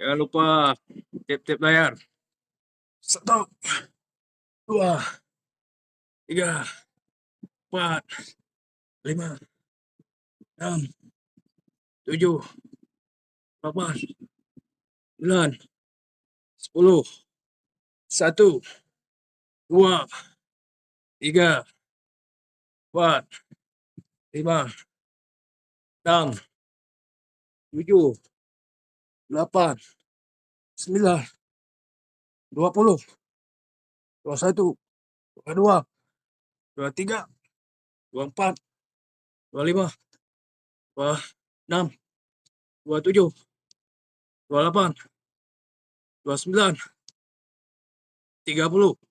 Jangan lupa tip-tip layar. 1, 2, 3, 4, 5, 6, 7, 8, 9, 10, 1, 2, 3, 4, 5, 6, 7, 8, 9, 20, 21, 22, 23, 24, 25, 26, 27, 28, 29, 30,